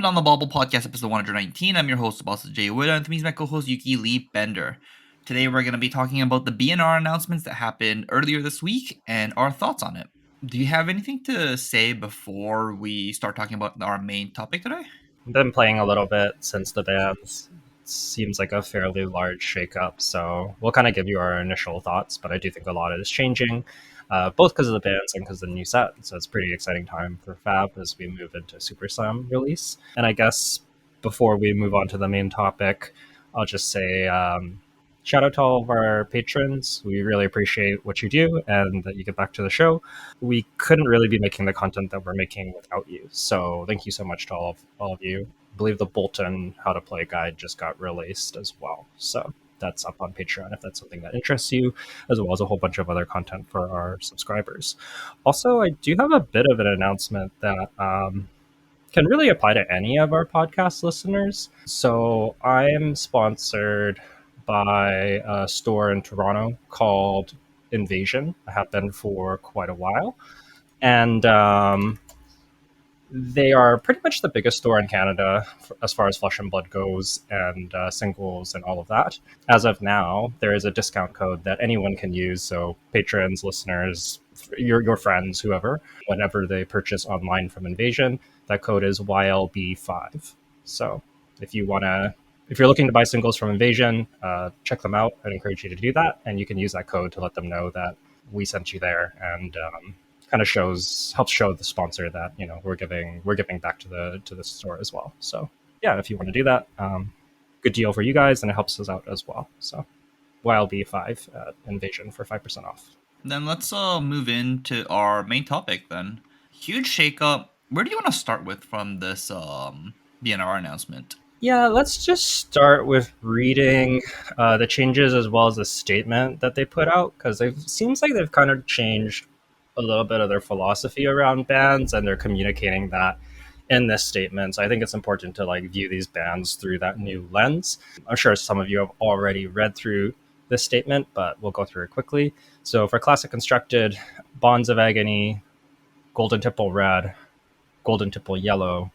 Welcome to On the Bubble Podcast, episode 119. I'm your host, Boss Jay Wood, and with me is my co-host, Yuki Lee Bender. Today, we're going to be talking about the BnR announcements that happened earlier this week and our thoughts on it. Do you have anything to say before we start talking about our main topic today? I've been playing a little bit since the bans. It seems like a fairly large shakeup, so we'll kind of give you our initial thoughts, but I do think a lot is changing. Both because of the bans and because of the new set. So it's a pretty exciting time for Fab as we move into Super Slam release. And I guess before we move on to the main topic, I'll just say shout out to all of our patrons. We really appreciate what you do and that you get back to the show. We couldn't really be making the content that we're making without you. So thank you so much to all of you. I believe the Bolton How to Play guide just got released as well. So that's up on Patreon if that's something that interests you, as well as a whole bunch of other content for our subscribers. Also, I do have a bit of an announcement that can really apply to any of our podcast listeners. So I am sponsored by a store in Toronto called Invasion. I have been for quite a while. And they are pretty much the biggest store in Canada as far as Flesh and Blood goes and singles and all of that. As of now, there is a discount code that anyone can use. So patrons, listeners, your friends, whoever, whenever they purchase online from Invasion, that code is YLB5. So if you're looking to buy singles from Invasion, check them out. I'd encourage you to do that. And you can use that code to let them know that we sent you there, and kind of helps show the sponsor that we're giving back to the store as well. So yeah, if you want to do that, good deal for you guys, and it helps us out as well. So YLB5 at Invasion for 5% off. Then let's move into our main topic then. Huge shakeup. Where do you want to start with from this BnR announcement? Yeah, let's just start with reading the changes as well as the statement that they put out, because it seems like they've kind of changed a little bit of their philosophy around bans, and they're communicating that in this statement. So I think it's important to view these bans through that new lens. I'm sure some of you have already read through this statement, but we'll go through it quickly. So for Classic Constructed, Bonds of Agony, Golden Tipple Red, Golden Tipple Yellow,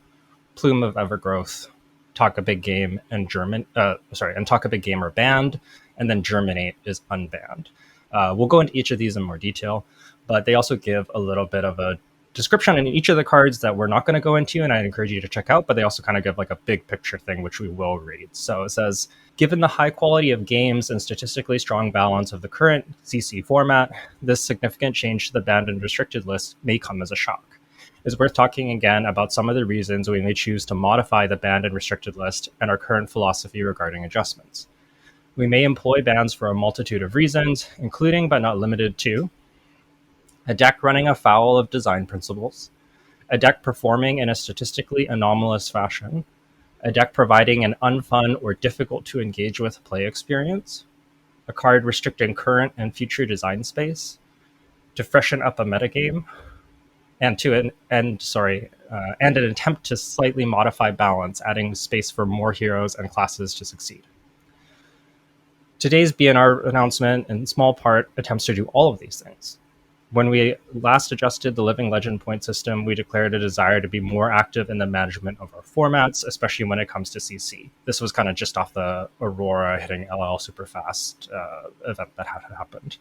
Plume of Evergrowth, Talk a Big Game, and Talk a Big Game are banned, and then Germinate is unbanned. We'll go into each of these in more detail, but they also give a little bit of a description in each of the cards that we're not going to go into, and I'd encourage you to check out, but they also kind of give a big picture thing, which we will read. So it says, given the high quality of games and statistically strong balance of the current CC format, this significant change to the banned and restricted list may come as a shock. It's worth talking again about some of the reasons we may choose to modify the banned and restricted list and our current philosophy regarding adjustments. We may employ bans for a multitude of reasons, including but not limited to a deck running afoul of design principles, a deck performing in a statistically anomalous fashion, a deck providing an unfun or difficult to engage with play experience, a card restricting current and future design space, to freshen up a metagame, and an attempt to slightly modify balance, adding space for more heroes and classes to succeed. Today's BnR announcement, in small part, attempts to do all of these things. When we last adjusted the Living Legend point system, we declared a desire to be more active in the management of our formats, especially when it comes to CC. This was kind of just off the Aurora hitting LL super fast event that had happened.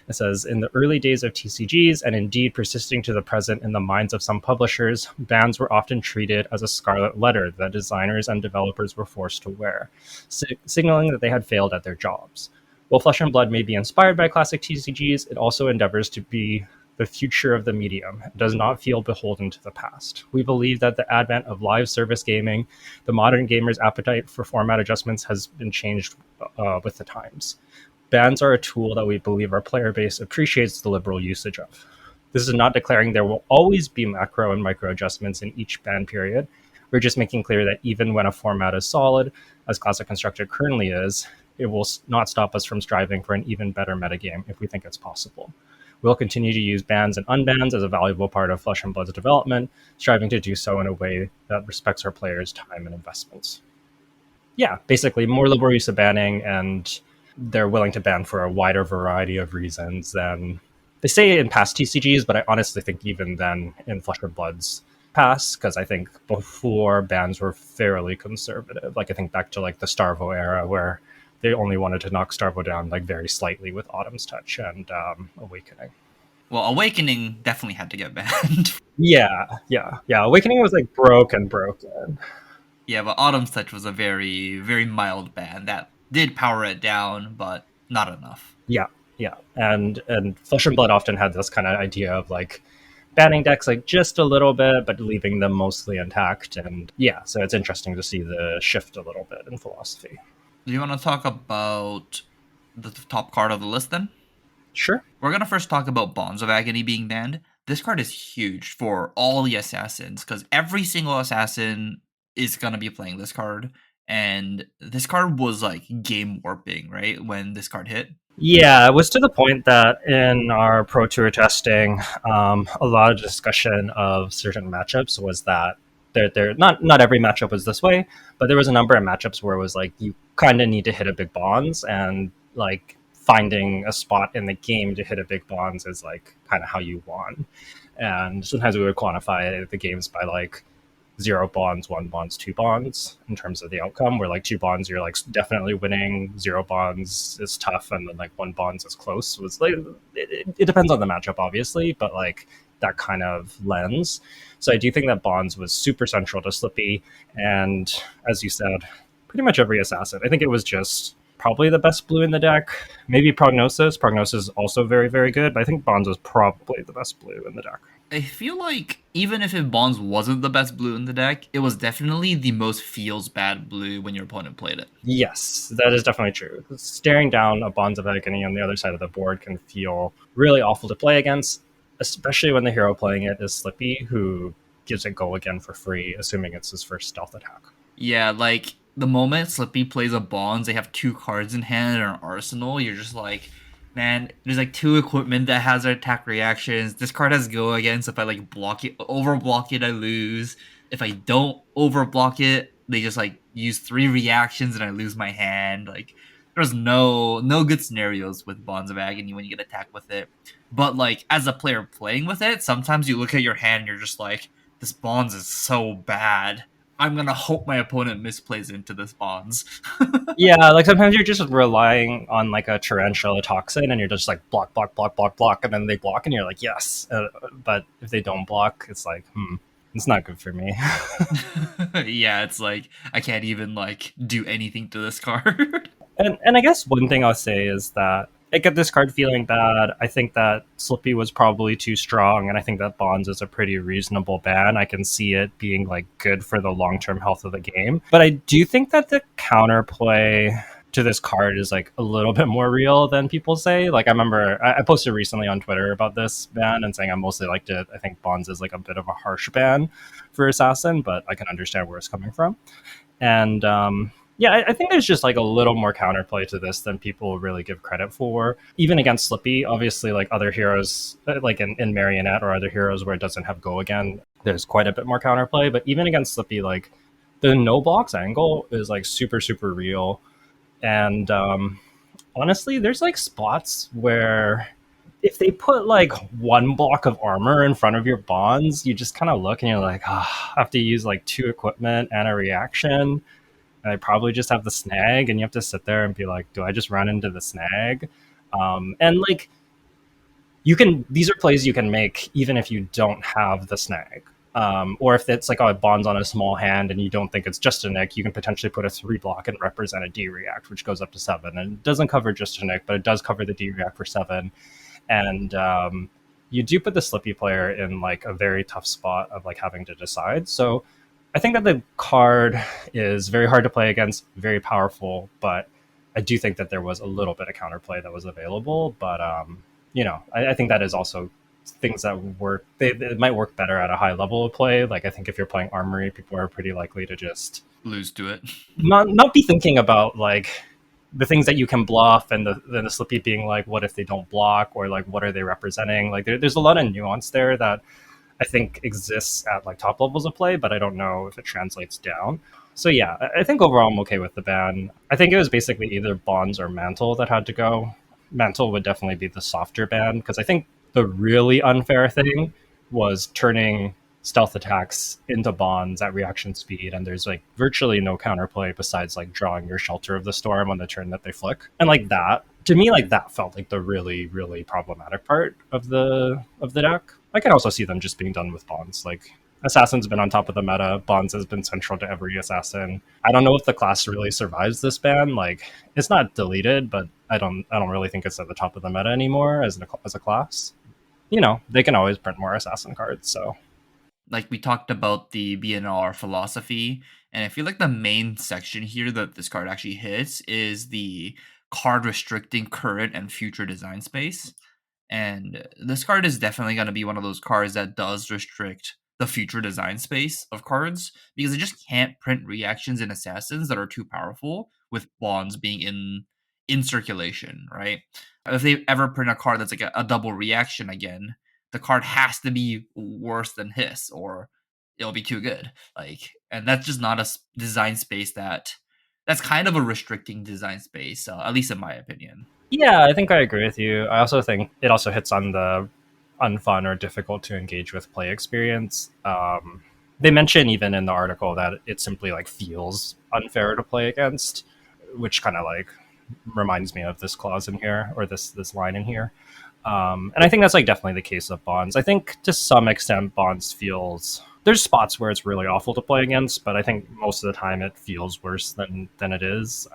It says, in the early days of TCGs, and indeed persisting to the present in the minds of some publishers, bans were often treated as a scarlet letter that designers and developers were forced to wear, signaling that they had failed at their jobs. While Flesh and Blood may be inspired by classic TCGs, it also endeavors to be the future of the medium and does not feel beholden to the past. We believe that the advent of live service gaming, the modern gamer's appetite for format adjustments has been changed with the times. Bans are a tool that we believe our player base appreciates the liberal usage of. This is not declaring there will always be macro and micro adjustments in each ban period. We're just making clear that even when a format is solid, as Classic Constructed currently is, it will not stop us from striving for an even better metagame if we think it's possible. We'll continue to use bans and unbans as a valuable part of Flesh and Blood's development, striving to do so in a way that respects our players' time and investments. Yeah, basically more liberal use of banning, and they're willing to ban for a wider variety of reasons than they say in past TCGs, but I honestly think even then in Flesh and Blood's pass, because I think before bans were fairly conservative. Like I think back to like the Starvo era where they only wanted to knock Starvo down like very slightly with Autumn's Touch and Awakening. Well, Awakening definitely had to get banned. Yeah. Awakening was like broken. Yeah, but Autumn's Touch was a very, very mild ban that did power it down, but not enough. Yeah, yeah, and Flesh and Blood often had this kind of idea of like banning decks like just a little bit, but leaving them mostly intact. And yeah, so it's interesting to see the shift a little bit in philosophy. Do you want to talk about the top card of the list then? Sure. We're going to first talk about Bonds of Agony being banned. This card is huge for all the assassins because every single assassin is going to be playing this card. And this card was like game warping, right? When this card hit. Yeah, it was to the point that in our Pro Tour testing, a lot of discussion of certain matchups was that there not every matchup was this way, but there was a number of matchups where it was like you kind of need to hit a big bonds, and like finding a spot in the game to hit a big bonds is like kind of how you won. And sometimes we would quantify the games by like 0 bonds, 1 bonds, 2 bonds in terms of the outcome. Where like 2 bonds, you're like definitely winning. 0 bonds is tough, and then like 1 bonds is close. It was like it depends on the matchup, obviously, but like that kind of lens. So I do think that bonds was super central to Slippy, and as you said, pretty much every assassin. I think it was just probably the best blue in the deck. Maybe Prognosis. Prognosis is also very, very good, but I think Bonds was probably the best blue in the deck. I feel like even if Bonds wasn't the best blue in the deck, it was definitely the most feels bad blue when your opponent played it. Yes, that is definitely true. Staring down a Bonds of Agony on the other side of the board can feel really awful to play against, especially when the hero playing it is Slippy, who gives it go again for free, assuming it's his first stealth attack. Yeah, like the moment Slippy plays a Bonds, they have 2 cards in hand or an arsenal. You're just like, man, there's like 2 equipment that has their attack reactions. This card has go again, so if I like block it, overblock it, I lose. If I don't overblock it, they just like use 3 reactions and I lose my hand. Like there's no good scenarios with Bonds of Agony when you get attacked with it. But like as a player playing with it, sometimes you look at your hand and you're just like, this Bonds is so bad. I'm gonna hope my opponent misplays into this Bonds. Yeah, like sometimes you're just relying on like a Tarantula Toxin, and you're just like block, and then they block, and you're like, yes. But if they don't block, it's like, it's not good for me. Yeah, it's like I can't even like do anything to this card. And I guess one thing I'll say is that I get this card feeling bad. I think that Slippy was probably too strong, and I think that Bonds is a pretty reasonable ban. I can see it being like good for the long term health of the game. But I do think that the counterplay to this card is like a little bit more real than people say. Like I remember I posted recently on Twitter about this ban and saying I mostly liked it. I think Bonds is like a bit of a harsh ban for Assassin, but I can understand where it's coming from. And yeah, I think there's just like a little more counterplay to this than people really give credit for. Even against Slippy, obviously, like other heroes, like in Marionette or other heroes where it doesn't have go again, there's quite a bit more counterplay. But even against Slippy, like the no blocks angle is like super, super real. And honestly, there's like spots where if they put like 1 block of armor in front of your bonds, you just kind of look and you're like, I have to use like 2 equipment and a reaction. And I probably just have the snag, and you have to sit there and be like, do I just run into the snag? And like, these are plays you can make even if you don't have the snag. Or if it's like a bonds on a small hand and you don't think it's just a nick, you can potentially put a 3 block and represent a D react, which goes up to 7. And it doesn't cover just a nick, but it does cover the D react for 7. And you do put the Slippy player in like a very tough spot of like having to decide. So I think that the card is very hard to play against, very powerful, but I do think that there was a little bit of counterplay that was available. But I think that is also things that work. It might work better at a high level of play. Like I think if you're playing Armory, people are pretty likely to just Lose to it. not be thinking about like the things that you can bluff, and the Slippy being like, what if they don't block, or like what are they representing? Like there's a lot of nuance there that I think exists at like top levels of play, but I don't know if it translates down. So yeah, I think overall I'm okay with the ban. I think it was basically either Bonds or Mantle that had to go. Mantle would definitely be the softer ban, because I think the really unfair thing was turning stealth attacks into bonds at reaction speed, and there's like virtually no counterplay besides like drawing your Shelter of the Storm on the turn that they flick. And like that, to me, like that felt like the really, really problematic part of the deck. I can also see them just being done with bonds. Like Assassin's been on top of the meta. Bonds has been central to every assassin. I don't know if the class really survives this ban. Like it's not deleted, but I don't really think it's at the top of the meta anymore as a class. You know, they can always print more assassin cards, so Like, we talked about the BnR philosophy, and I feel like the main section here that this card actually hits is the card restricting current and future design space. And this card is definitely going to be one of those cards that does restrict the future design space of cards because it just can't print reactions in assassins that are too powerful with bonds being in circulation, right? If they ever print a card that's like a double reaction again, the card has to be worse than Hiss or it'll be too good. Like, and that's just not a design space that's kind of a restricting design space, at least in my opinion. yeah, I think I agree with you. I also think it also hits on the unfun or difficult to engage with play experience. They mention even in the article that it simply like feels unfair to play against, which kind of like reminds me of this clause in here or this line in here. And I think that's like definitely the case of bonds. I think to some extent bonds feels there's spots where it's really awful to play against, but I think most of the time it feels worse than it is.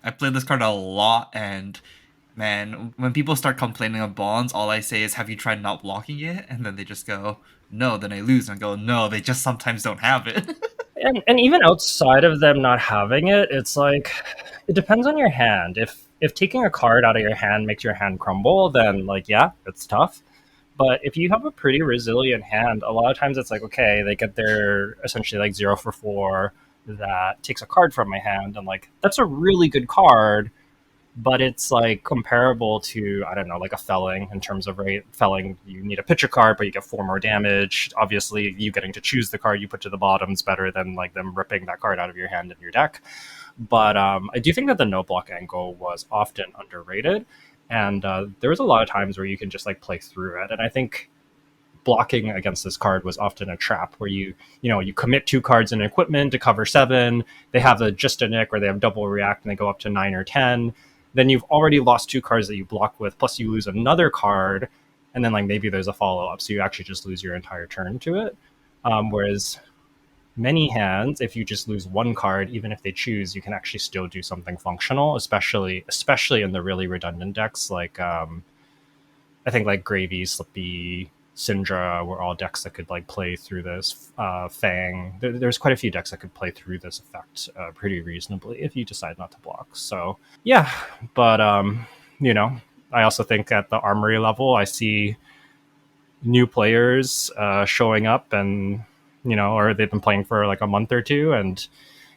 I played this card a lot, and man, when people start complaining of bonds, all I say is, "Have you tried not blocking it?" And then they just go, "No." Then I lose, and I go, "No." They just sometimes don't have it. And even outside of them not having it, it's like it depends on your hand. If taking a card out of your hand makes your hand crumble, then like yeah, it's tough. But if you have a pretty resilient hand, a lot of times it's like okay, they get their essentially like 0 for 4 that takes a card from my hand, and like that's a really good card, but it's like comparable to I don't know like a felling in terms of rate. Felling, you need a pitcher card, but you get 4 more damage. Obviously, you getting to choose the card you put to the bottom is better than like them ripping that card out of your hand in your deck. But I do think that the no block angle was often underrated, and there was a lot of times where you can just like play through it. And I think blocking against this card was often a trap where you commit 2 cards in equipment to cover 7. They have a just a nick or they have double react and they go up to 9 or 10. Then you've already lost 2 cards that you block with, plus you lose another card, and then like maybe there's a follow up, so you actually just lose your entire turn to it. Whereas many hands, if you just lose 1 card, even if they choose, you can actually still do something functional, especially in the really redundant decks like I think like Gravy, Slippy, Syndra were all decks that could like play through this. Fang, there's quite a few decks that could play through this effect pretty reasonably if you decide not to block. So yeah, but you know, I also think at the armory level, I see new players showing up, and or they've been playing for like a month or two, and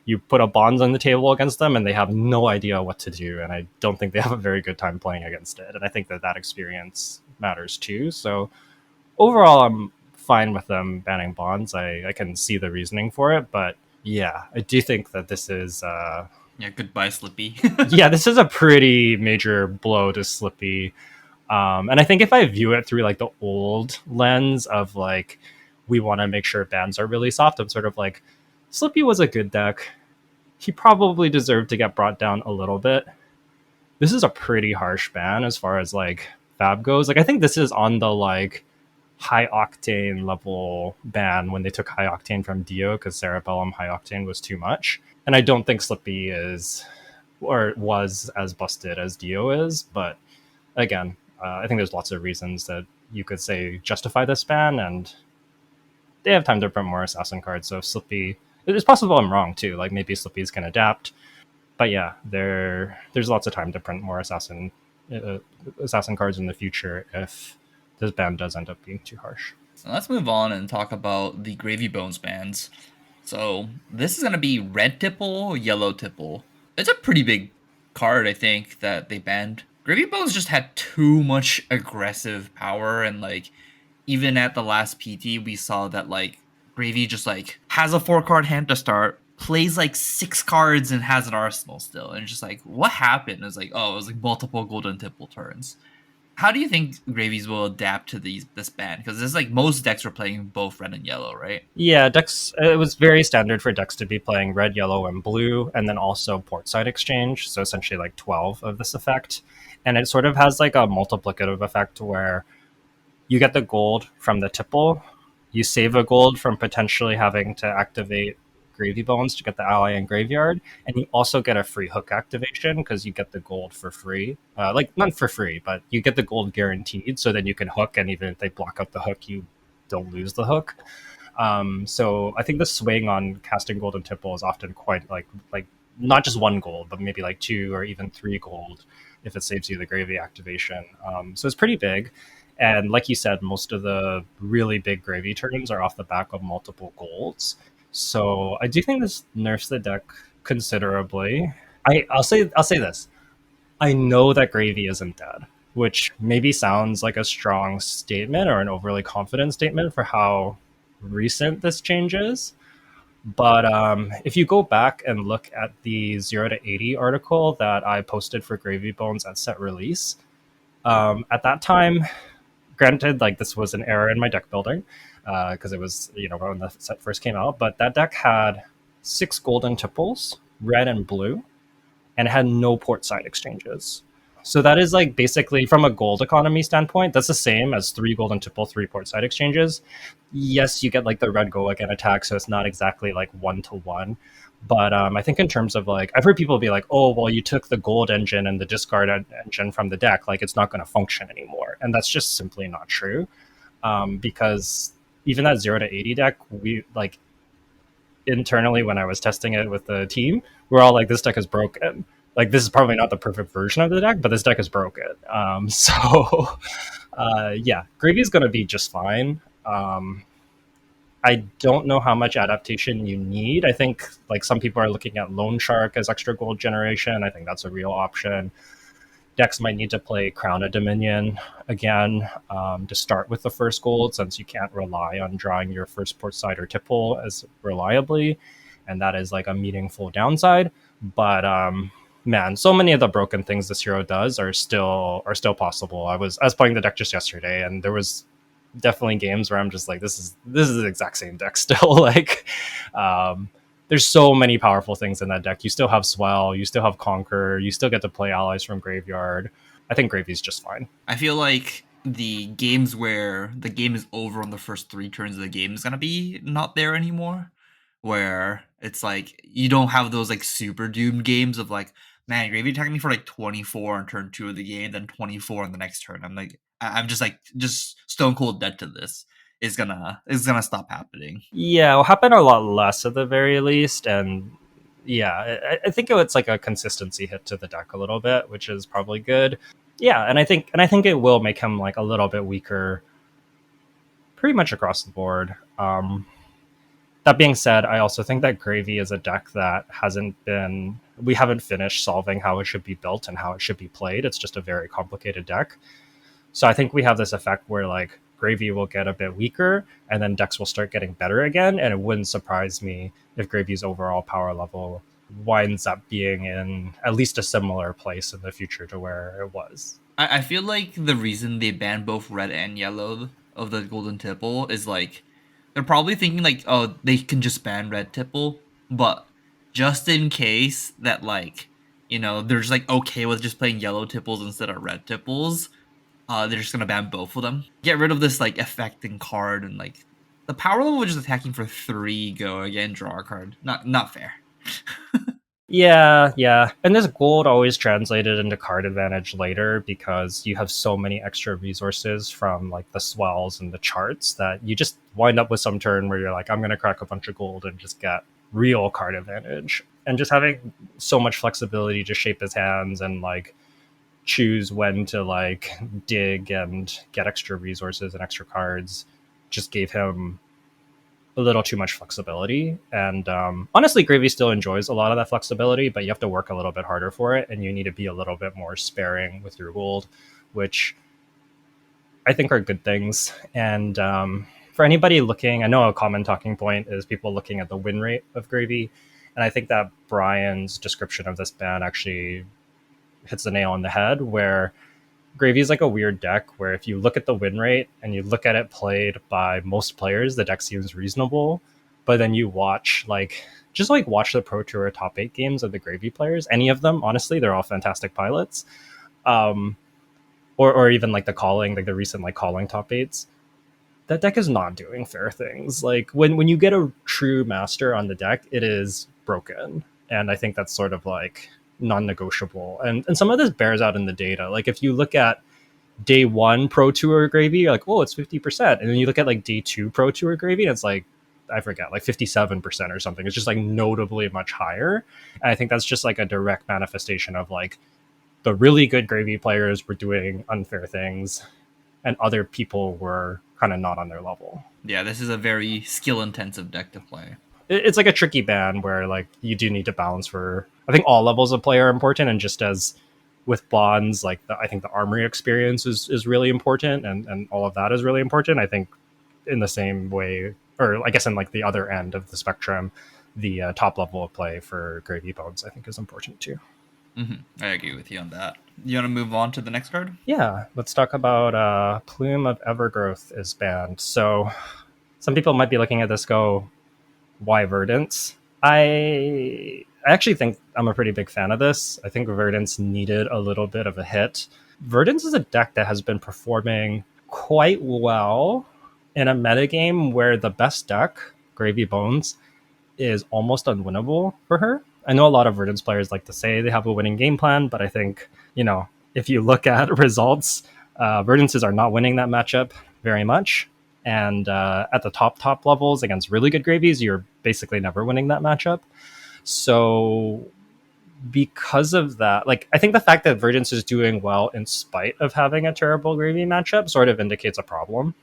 you put a bonds on the table against them and they have no idea what to do, and I don't think they have a very good time playing against it, and I think that experience matters too. So overall I'm fine with them banning bonds. I can see the reasoning for it, but yeah, I do think that this is Yeah, goodbye, Slippy. yeah, this is a pretty major blow to Slippy. And I think if I view it through like the old lens of like we want to make sure bans are really soft, I'm sort of like Slippy was a good deck. He probably deserved to get brought down a little bit. This is a pretty harsh ban as far as like Fab goes. Like I think this is on the like high octane level ban when they took high octane from Dio because Cerebellum high octane was too much. And I don't think Slippy is or was as busted as Dio is, but again, I think there's lots of reasons that you could say justify this ban, and they have time to print more assassin cards. So Slippy, it's possible I'm wrong too. Like maybe Slippy's can adapt, but yeah, there's lots of time to print more assassin cards in the future if this ban does end up being too harsh. So let's move on and talk about the Gravy Bones bans. So this is going to be red tipple, yellow tipple. It's a pretty big card, I think, that they banned. Gravy Bones just had too much aggressive power, and like even at the last PT, we saw that like Gravy just like has a 4 card hand to start, plays like 6 cards and has an arsenal still, and it's just like what happened? It's like, oh, it was like multiple golden tipple turns. How do you think gravies will adapt to this ban? Because it's like most decks are playing both red and yellow, right? Yeah, decks. It was very standard for decks to be playing red, yellow, and blue, and then also port side exchange. So essentially, like 12 of this effect, and it sort of has like a multiplicative effect where you get the gold from the tipple, you save a gold from potentially having to activate Gravy Bones to get the ally in graveyard, and you also get a free hook activation because you get the gold for free. Like not for free, but you get the gold guaranteed, so then you can hook, and even if they block out the hook, you don't lose the hook. So I think the swing on casting golden tipple is often quite like not just one gold, but maybe like two or even three gold if it saves you the gravy activation. So it's pretty big. And like you said, most of the really big gravy turns are off the back of multiple golds. So I do think this nerfs the deck considerably. I'll say this. I know that gravy isn't dead, which maybe sounds like a strong statement or an overly confident statement for how recent this change is. But if you go back and look at the 0 to 80 article that I posted for Gravy Bones at set release, at that time, granted, like this was an error in my deck building because it was, when the set first came out, but that deck had six golden tipples, red and blue, and it had no port side exchanges. So that is like basically from a gold economy standpoint, that's the same as three golden tipple, three port side exchanges. Yes, you get like the red go again attack, so it's not exactly like 1 to 1. But I think in terms of like, I've heard people be like, oh, well, you took the gold engine and the discard engine from the deck, like it's not going to function anymore. And that's just simply not true. Because even that 0 to 80 deck, we like internally when I was testing it with the team, we're all like, this deck is broken. Like this is probably not the perfect version of the deck, but this deck is broken. Yeah, Gravy is going to be just fine. I don't know how much adaptation you need. I think like some people are looking at Loan Shark as extra gold generation. I think that's a real option. Decks might need to play Crown of Dominion again to start with the first gold, since you can't rely on drawing your first port side or tipple as reliably, and that is like a meaningful downside. But man, so many of the broken things this hero does are still possible. I was playing the deck just yesterday, and there was definitely games where I'm just like, this is the exact same deck still. Like, um, there's so many powerful things in that deck. You still have Swell, you still have Conquer, you still get to play allies from graveyard. I think Gravy's just fine. I feel like the games where the game is over on the first three turns of the game is gonna be not there anymore. Where it's like you don't have those like super doomed games of like, man, Gravy attacked me for like 24 on turn two of the game, then 24 on the next turn. I'm like, I'm just like just stone cold dead to this. Is gonna stop happening. Yeah, it'll happen a lot less at the very least, and yeah, I think it's like a consistency hit to the deck a little bit, which is probably good. Yeah, and I think it will make him like a little bit weaker, pretty much across the board. That being said, I also think that Gravy is a deck that we haven't finished solving how it should be built and how it should be played. It's just a very complicated deck. So I think we have this effect where like Gravy will get a bit weaker and then decks will start getting better again. And it wouldn't surprise me if Gravy's overall power level winds up being in at least a similar place in the future to where it was. I feel like the reason they banned both red and yellow of the golden tipple is like they're probably thinking like, oh, they can just ban red tipple, but just in case that like they're just like okay with just playing yellow tipples instead of red tipples, they're just gonna ban both of them. Get rid of this like affecting card and like the power level of just attacking for 3 go again, draw a card. Not fair. Yeah, yeah. And this gold always translated into card advantage later because you have so many extra resources from like the swells and the charts that you just wind up with some turn where you're like, I'm going to crack a bunch of gold and just get real card advantage. And just having so much flexibility to shape his hands and like choose when to like dig and get extra resources and extra cards just gave him a little too much flexibility. And honestly, Gravy still enjoys a lot of that flexibility, but you have to work a little bit harder for it, and you need to be a little bit more sparing with your gold, which I think are good things. And for anybody looking, I know a common talking point is people looking at the win rate of Gravy, and I think that Brian's description of this ban actually hits the nail on the head, where Gravy is like a weird deck where if you look at the win rate and you look at it played by most players, the deck seems reasonable. But then you watch watch the Pro Tour top 8 games of the Gravy players. Any of them, honestly, they're all fantastic pilots. Um, or even like the recent like calling top eights. That deck is not doing fair things. Like when you get a true master on the deck, it is broken. And I think that's sort of like non-negotiable. And some of this bears out in the data. Like if you look at day one Pro Tour Gravy, you're like, oh, it's 50%. And then you look at like day two Pro Tour Gravy, and it's like, I forget, like 57% or something. It's just like notably much higher. And I think that's just like a direct manifestation of like the really good Gravy players were doing unfair things and other people were kind of not on their level. Yeah, this is a very skill intensive deck to play. It's like a tricky ban where like you do need to balance for, I think all levels of play are important, and just as with bonds, like I think the armory experience is really important, and all of that is really important. I think in the same way, or I guess in like the other end of the spectrum, the top level of play for Gravy Bones I think is important too. I agree with you on that. You want to move on to the next card? Yeah, let's talk about Plume of Evergrowth is banned. So some people might be looking at this go, why Verdance? I actually think I'm a pretty big fan of this. I think Verdance needed a little bit of a hit. Verdance is a deck that has been performing quite well in a metagame where the best deck, Gravy Bones, is almost unwinnable for her. I know a lot of Verdance players like to say they have a winning game plan, but I think, if you look at results, Verdances are not winning that matchup very much. And at the top levels against really good Gravies, you're basically never winning that matchup. So because of that, like I think the fact that Verdance is doing well in spite of having a terrible Gravy matchup sort of indicates a problem.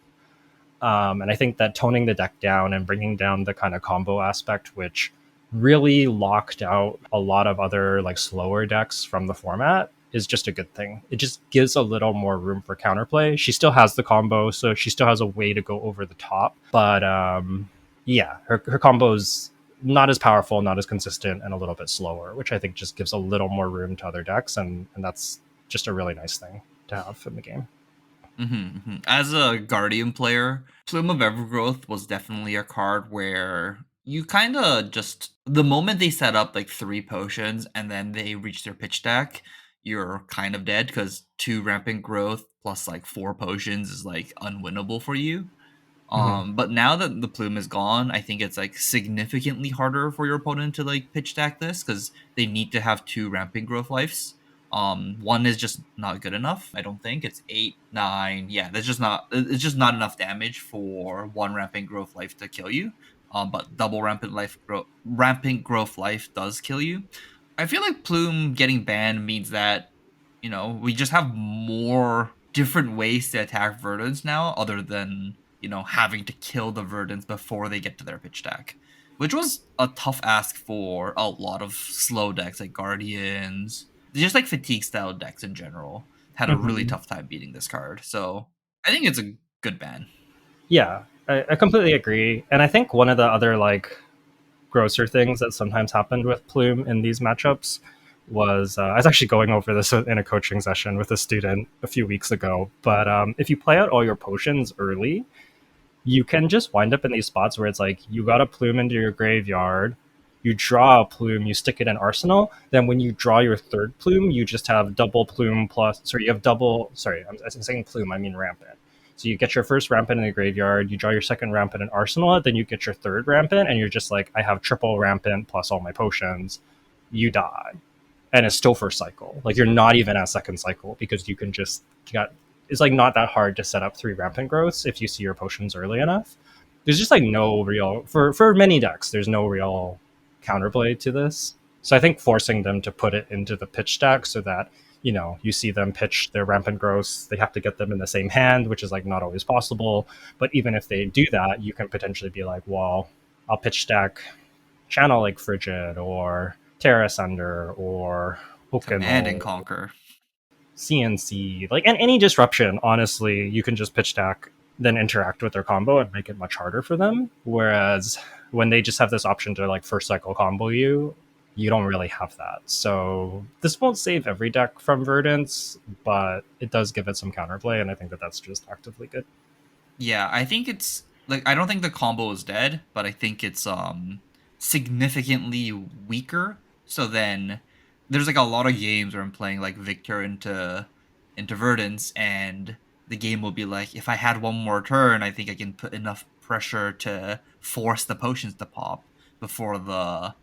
And I think that toning the deck down and bringing down the kind of combo aspect, which really locked out a lot of other like slower decks from the format, is just a good thing. It just gives a little more room for counterplay. She still has the combo, so she still has a way to go over the top. But yeah, her combo's not as powerful, not as consistent, and a little bit slower, which I think just gives a little more room to other decks, and that's just a really nice thing to have in the game. As a Guardian player, Plume of Evergrowth was definitely a card where you kind of just, the moment they set up like 3 potions and then they reach their pitch deck, you're kind of dead because 2 Rampant Growth plus like 4 potions is like unwinnable for you. But now that the Plume is gone, I think it's like significantly harder for your opponent to like pitch deck this because they need to have 2 Rampant Growth lives. One is just not good enough. I don't think it's 8, 9. Yeah, that's just not. It's just not enough damage for 1 Rampant Growth life to kill you. But double Rampant Growth life does kill you. I feel like Plume getting banned means that we just have more different ways to attack Verdants now, other than having to kill the Verdants before they get to their pitch deck, which was a tough ask for a lot of slow decks like Guardians, just like fatigue style decks in general. Had a really tough time beating this card, so I think it's a good ban. Yeah, I completely agree. And I think one of the other like grosser things that sometimes happened with Plume in these matchups was I was actually going over this in a coaching session with a student a few weeks ago. But if you play out all your potions early, you can just wind up in these spots where it's like you got a Plume into your graveyard, you draw a Plume, you stick it in Arsenal. Then when you draw your third Plume, you just have double Plume plus. Sorry, you have double. Sorry, I'm saying Plume. I mean Rampant. So you get your first Rampant in the graveyard, you draw your second Rampant in Arsenal, then you get your third Rampant, and you're just like, I have triple Rampant plus all my potions. You die. And it's still first cycle. Like you're not even at second cycle because you can just it's like not that hard to set up 3 Rampant growths if you see your potions early enough. There's just like no real, for many decks, there's no real counterplay to this. So I think forcing them to put it into the pitch stack so that you see them pitch their Rampant growths, they have to get them in the same hand, which is like not always possible. But even if they do that, you can potentially be like, well, I'll pitch stack Channel like Frigid or Terra Asunder or Command and Oakenol, Conquer. CNC, like, and any disruption, honestly, you can just pitch stack, then interact with their combo and make it much harder for them. Whereas when they just have this option to like first cycle combo you, you don't really have that. So this won't save every deck from Verdance, but it does give it some counterplay, and I think that that's just actively good. Yeah, I think it's like I don't think the combo is dead, but I think it's significantly weaker. So then there's like a lot of games where I'm playing like Victor into Verdance, and the game will be like, if I had one more turn, I think I can put enough pressure to force the potions to pop before the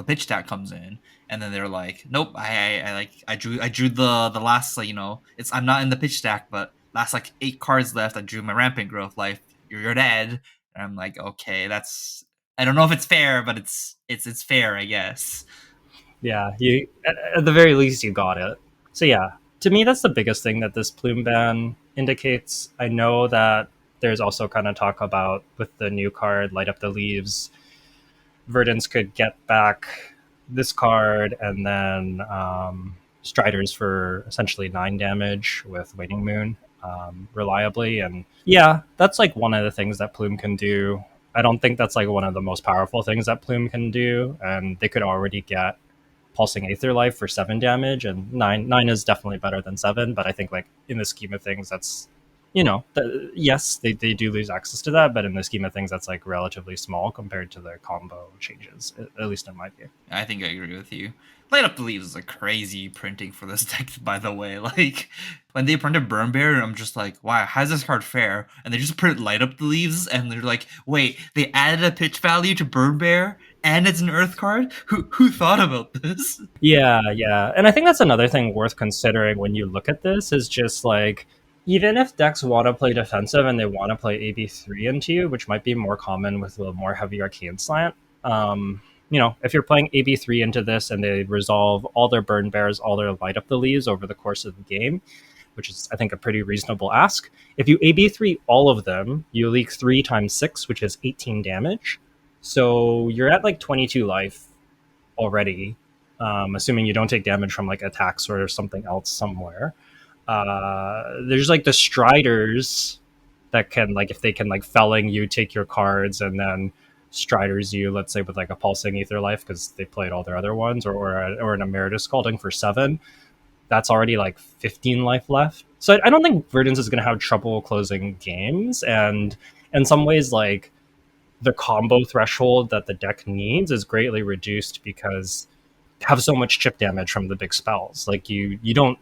pitch stack comes in. And then they're like, nope, I drew the last, like, it's I'm not in the pitch stack, but last like 8 cards left, I drew my rampant growth life. You're dead. And I'm like, okay, that's, I don't know if it's fair, but it's fair, I guess. Yeah, you at the very least you got it. So yeah, to me that's the biggest thing that this plume ban indicates. I know that there's also kind of talk about with the new card, Light Up the Leaves, Verdance could get back this card and then Striders for essentially 9 damage with Waning Moon reliably. And yeah, that's like one of the things that Plume can do. I don't think that's like one of the most powerful things that Plume can do. And they could already get Pulsing Aether Life for 7 damage, and nine is definitely better than 7. But I think like in the scheme of things, that's yes, they do lose access to that, but in the scheme of things, that's like relatively small compared to their combo changes, at least in my view. I think I agree with you. Light Up the Leaves is a crazy printing for this deck, by the way. Like, when they printed Burn Bear, I'm just like, wow, how's this card fair? And they just print Light Up the Leaves, and they're like, wait, they added a pitch value to Burn Bear, and it's an Earth card? Who thought about this? Yeah, and I think that's another thing worth considering when you look at this is just like even if decks want to play defensive and they want to play AB3 into you, which might be more common with a more heavy arcane slant. If you're playing AB3 into this and they resolve all their burn bears, all their light up the leaves over the course of the game, which is I think a pretty reasonable ask. If you AB3 all of them, you leak 3 times 6, which is 18 damage. So you're at like 22 life already, assuming you don't take damage from like attacks or something else somewhere. There's like the Striders that can like if they can like felling you, take your cards, and then Striders you, let's say with like a pulsing ether life because they played all their other ones, or an emeritus scalding for 7. That's already like 15 life left. So I don't think Verdance is going to have trouble closing games, and in some ways like the combo threshold that the deck needs is greatly reduced because have so much chip damage from the big spells. Like you don't,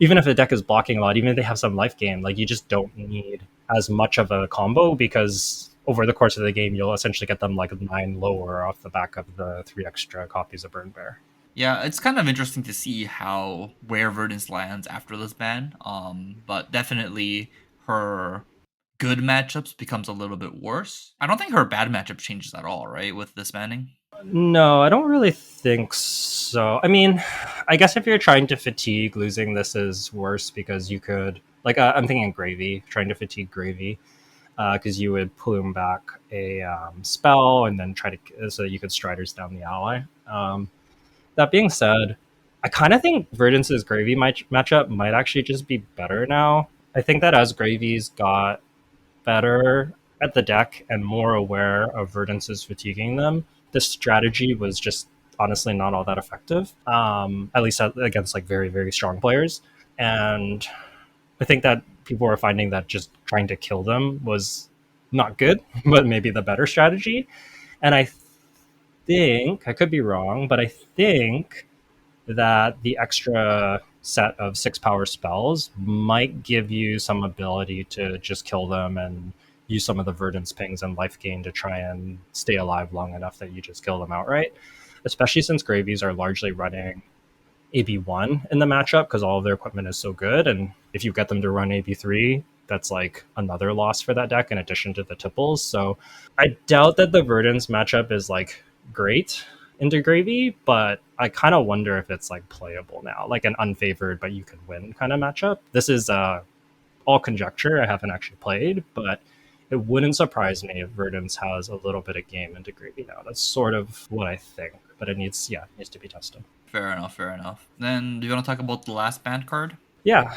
even if the deck is blocking a lot, even if they have some life gain, like you just don't need as much of a combo because over the course of the game you'll essentially get them like 9 lower off the back of the 3 extra copies of Burn Bear. Yeah, it's kind of interesting to see where Verdance lands after this ban. But definitely her good matchups becomes a little bit worse. I don't think her bad matchup changes at all, right, with this banning? No, I don't really think so. I mean, I guess if you're trying to fatigue, losing this is worse because you could, like, I'm thinking Gravy, trying to fatigue Gravy, because you would plume back a spell and then try to, so that you could Striders down the ally. That being said, I kind of think Verdance's Gravy matchup might actually just be better now. I think that as Gravy's got better at the deck and more aware of Verdance's fatiguing them, this strategy was just honestly not all that effective, at least against like very, very strong players. And I think that people were finding that just trying to kill them was not good, but maybe the better strategy. And I think, I could be wrong, but I think that the extra set of 6 power spells might give you some ability to just kill them and use some of the Verdance pings and life gain to try and stay alive long enough that you just kill them outright. Especially since Gravies are largely running AB1 in the matchup because all of their equipment is so good. And if you get them to run AB3, that's like another loss for that deck in addition to the tipples. So I doubt that the Verdance matchup is like great into Gravy, but I kind of wonder if it's like playable now, like an unfavored but you can win kind of matchup. This is all conjecture. I haven't actually played, but it wouldn't surprise me if Verdance has a little bit of game into Gravy now. That's sort of what I think, but it needs to be tested. Fair enough, fair enough. Then do you want to talk about the last banned card? Yeah,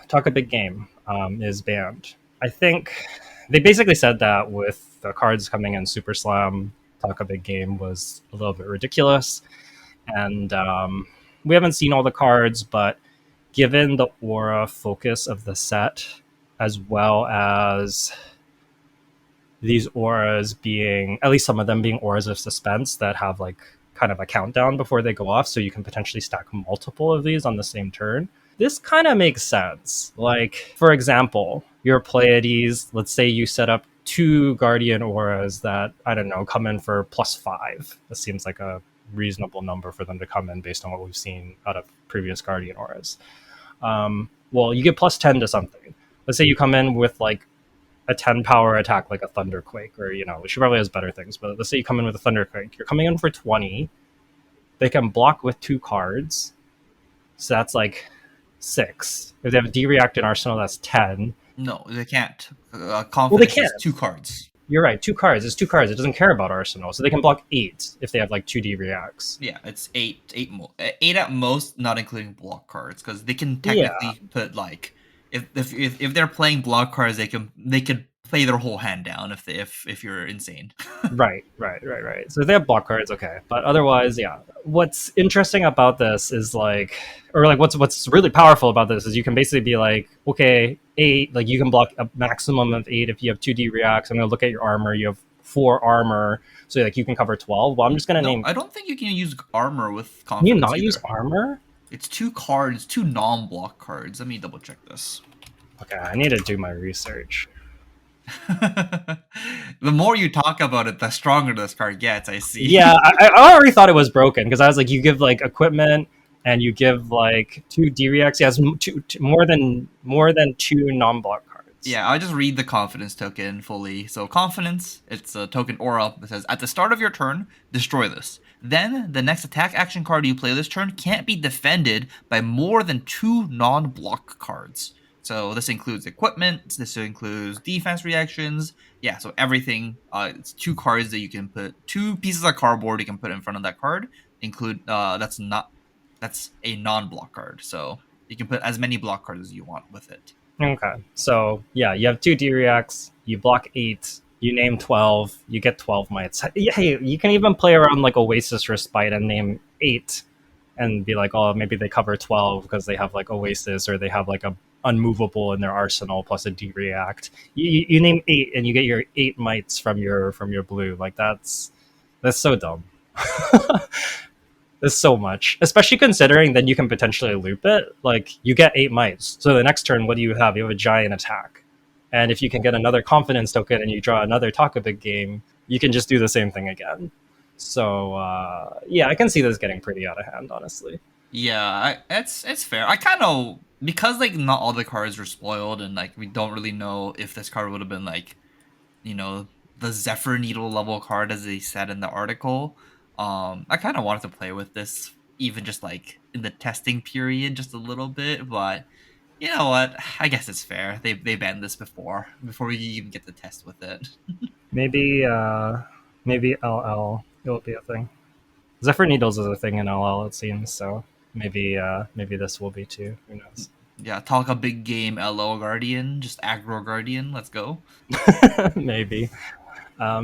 Talk a Big Game is banned. I think they basically said that with the cards coming in Super Slam, Talk a Big Game was a little bit ridiculous. And we haven't seen all the cards, but given the aura focus of the set, as well as these auras being, at least some of them being auras of suspense that have like kind of a countdown before they go off, so you can potentially stack multiple of these on the same turn. This kind of makes sense. Like, for example, your Pleiades, let's say you set up two Guardian auras that, I don't know, come in for +5. This seems like a reasonable number for them to come in based on what we've seen out of previous Guardian auras. Well, you get +10 to something. Let's say you come in with like a 10 power attack like a Thunderquake, or, she probably has better things, but let's say you come in with a Thunderquake. You're coming in for 20. They can block with 2 cards. So that's like 6. If they have a D-React in Arsenal, that's 10. No, they can't. Well, they Confidence is can't. 2 cards. You're right. 2 cards. It's 2 cards. It doesn't care about Arsenal. So they can block 8 if they have like 2D-Reacts. Yeah, it's eight at most, not including block cards, because they can Yeah. technically put like if they're playing block cards, they could play their whole hand down if you're insane. Right. So if they have block cards, okay. But otherwise, yeah. What's interesting about this is like, or like what's really powerful about this is you can basically be like, okay, 8, like you can block a maximum of 8 if you have 2D-Reacts. I'm gonna look at your armor. You have 4 armor, so like you can cover 12. Well, I'm just gonna No, name. I don't think you can use armor with Can you confidence not use either. armor? It's 2 cards, 2 non-block cards. Let me double check this. Okay, I need to do my research. The more you talk about it, the stronger this card gets. I see. Yeah, I already thought it was broken because I was like, you give like equipment and you give like 2 D-Reacts. He has more than 2 non-block cards. Yeah, I'll just read the confidence token fully. So confidence, it's a token aura that says at the start of your turn, destroy this. Then the next attack action card you play this turn can't be defended by more than 2 non-block cards. So this includes equipment, this includes defense reactions. Yeah, so everything. It's 2 cards that you can put, 2 pieces of cardboard you can put in front of that card. Include that's a non-block card. So you can put as many block cards as you want with it. Okay, so yeah, you have 2 D-Reacts, you block 8, you name 12, you get 12 mites. Hey, you can even play around like Oasis Respite and name 8 and be like, oh, maybe they cover 12 because they have like Oasis or they have like a unmovable in their arsenal plus a D-React. You name 8 and you get your 8 mites from your blue. Like that's so dumb. There's so much, especially considering then you can potentially loop it. Like you get 8 mites, so the next turn, what do you have? You have a giant attack, and if you can get another confidence token and you draw another Talk a Big Game, you can just do the same thing again. So yeah, I can see this getting pretty out of hand, honestly. Yeah, it's fair. I kind of, because like not all the cards are spoiled, and like we don't really know if this card would have been like, you know, the Zephyr Needle level card as they said in the article. I kind of wanted to play with this even just like in the testing period just a little bit, but you know what? I guess it's fair. They banned this before we even get to test with it. Maybe LL it will be a thing. Zephyr Needles is a thing in LL, it seems. So maybe this will be too. Who knows? Yeah, talk a big game, LO Guardian, just aggro Guardian. Let's go. Maybe.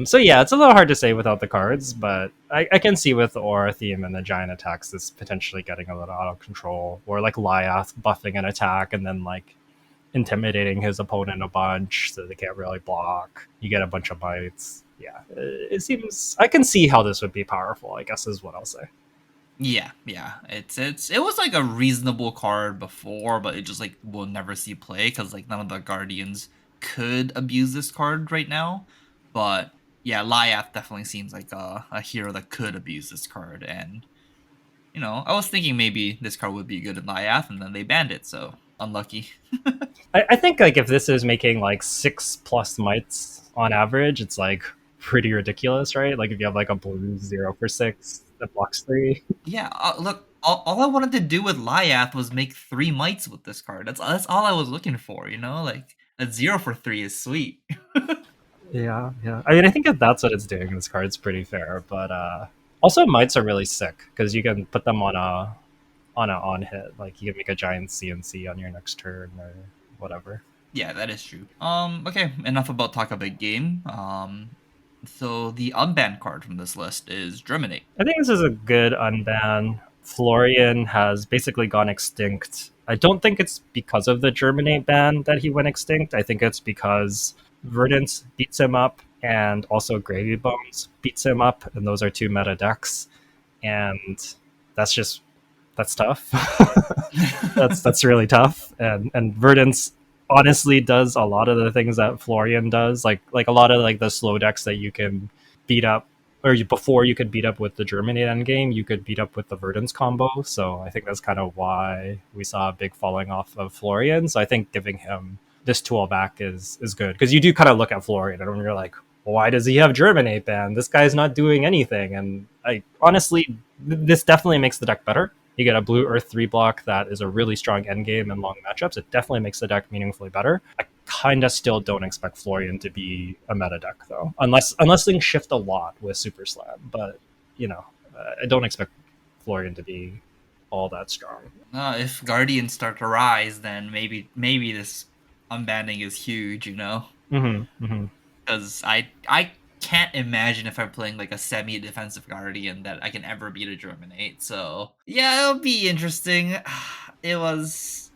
So yeah, it's a little hard to say without the cards, but I can see with the aura theme and the giant attacks this potentially getting a little out of control, or like Lyath buffing an attack and then like intimidating his opponent a bunch so they can't really block. You get a bunch of bites. Yeah, it seems I can see how this would be powerful, I guess is what I'll say. Yeah. It was like a reasonable card before, but it just like we'll never see play because like none of the Guardians could abuse this card right now. But yeah, Lyath definitely seems like a hero that could abuse this card, and I was thinking maybe this card would be good in Lyath, and then they banned it, so unlucky. I think like if this is making like 6+ mites on average, it's like pretty ridiculous, right? Like if you have like a blue 0 for 6 that blocks 3. Yeah, look, all I wanted to do with Lyath was make 3 mites with this card. That's all I was looking for, like a 0 for 3 is sweet. Yeah. I mean, I think if that's what it's doing, this card's pretty fair. But also, mites are really sick because you can put them on hit. Like you can make a giant CNC on your next turn or whatever. Yeah, that is true. Okay, enough about talk a big game. So the unbanned card from this list is Germinate. I think this is a good unban. Florian has basically gone extinct. I don't think it's because of the Germinate ban that he went extinct. I think it's because Verdance beats him up and also Gravy Bones beats him up, and those are two meta decks. And that's just that's tough. That's really tough. And Verdance honestly does a lot of the things that Florian does, like a lot of like the slow decks that you can beat up, or before you could beat up with the Germinate endgame, you could beat up with the Verdance combo. So I think that's kind of why we saw a big falling off of Florian. So I think giving him this tool back is good, because you do kind of look at Florian and you're like, why does he have Germinate ban? This guy's not doing anything. And I honestly, this definitely makes the deck better. You get a blue Earth 3 block that is a really strong endgame in long matchups. It definitely makes the deck meaningfully better. I kind of still don't expect Florian to be a meta deck, though, unless things shift a lot with Super Slam. But, I don't expect Florian to be all that strong. If Guardians start to rise, then maybe this unbanning is huge, Mm-hmm, mm-hmm. because I can't imagine if I'm playing like a semi-defensive Guardian that I can ever beat a Germinate. So yeah, it'll be interesting. It was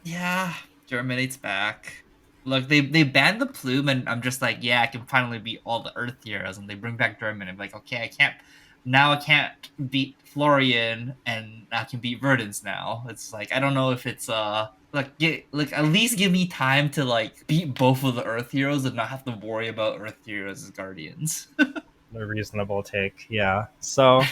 yeah, Germinate's back. Look, they banned the plume, and I'm just like, yeah, I can finally beat all the Earth heroes, and they bring back Germinate. I'm like, okay, I can't beat Florian, and I can beat Verdance now. It's like I don't know if it's like at least give me time to like beat both of the Earth heroes and not have to worry about Earth heroes as Guardians. A reasonable take, yeah. So